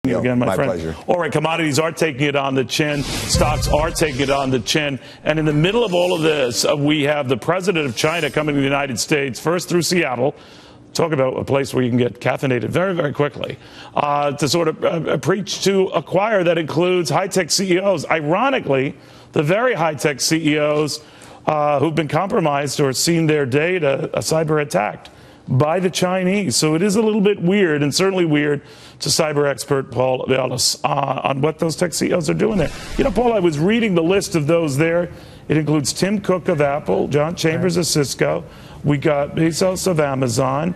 Again, my friend. Pleasure. All right, commodities are taking it on the chin. Stocks are taking it on the chin. And in the middle of all of this, we have the president of China coming to the United States, first through Seattle. Talk about a place where you can get caffeinated very, very quickly, to sort of preach to a choir that includes high-tech CEOs. Ironically, the very high-tech CEOs who've been compromised or seen their data cyber attacked by the Chinese. So it is a little bit weird, and certainly weird to cyber expert Paul Viollis on what those tech CEOs are doing there. You know, Paul, I was reading the list of those there. It includes Tim Cook of Apple, John Chambers of Cisco. We got Bezos of Amazon.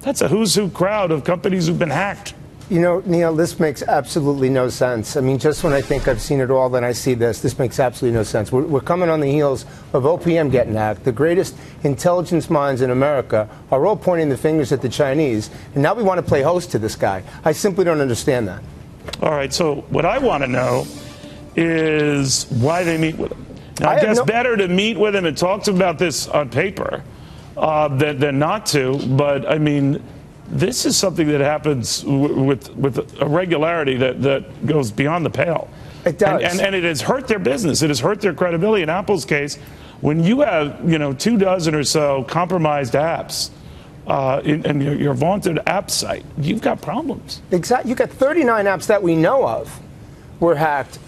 That's a who's who crowd of companies who've been hacked. You know, Neil, this makes absolutely no sense. I mean, just when I think I've seen it all, then I see this makes absolutely no sense. We're coming on the heels of OPM getting hacked. The greatest intelligence minds in America are all pointing the fingers at the Chinese, and now we want to play host to this guy. I simply don't understand that. All right, so what I want to know is why they meet with him. Now, I guess better to meet with him and talk to him about this on paper than not to, but I mean, this is something that happens with a regularity that goes beyond the pale. It does. And it has hurt their business. It has hurt their credibility. In Apple's case, when you have, 24 or so compromised apps in your vaunted app site, you've got problems. Exactly. You've got 39 apps that we know of were hacked.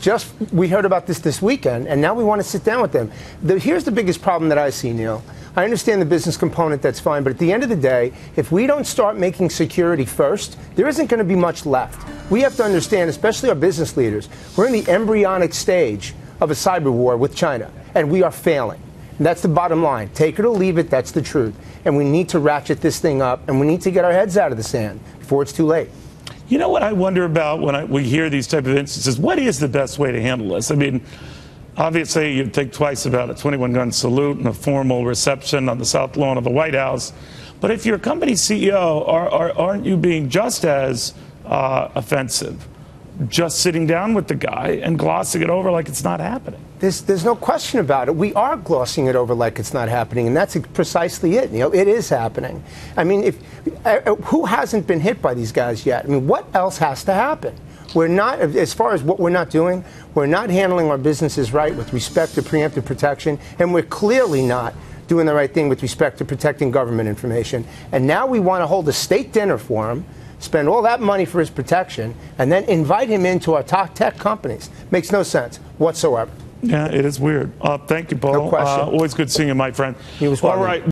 We heard about this weekend, and now we want to sit down with them. Here's the biggest problem that I see, Neil. I understand the business component, that's fine, but at the end of the day, if we don't start making security first, there isn't going to be much left. We have to understand, especially our business leaders, we're in the embryonic stage of a cyber war with China, and we are failing. And that's the bottom line. Take it or leave it, that's the truth. And we need to ratchet this thing up, and we need to get our heads out of the sand before it's too late. You know what I wonder about when we hear these type of instances? What is the best way to handle this? I mean, obviously, you'd think twice about a 21-gun salute and a formal reception on the South Lawn of the White House. But if you're a company CEO, aren't you being just as offensive, just sitting down with the guy and glossing it over like it's not happening? There's no question about it. We are glossing it over like it's not happening, and that's precisely it. It is happening. I mean, who hasn't been hit by these guys yet? I mean, what else has to happen? We're not, as far as what we're not doing, we're not handling our businesses right with respect to preemptive protection, and we're clearly not doing the right thing with respect to protecting government information. And now we want to hold a state dinner for him, spend all that money for his protection, and then invite him into our top tech companies. Makes no sense whatsoever. Yeah, it is weird. Thank you, Paul. No question. Always good seeing you, my friend. He was welcome. All right.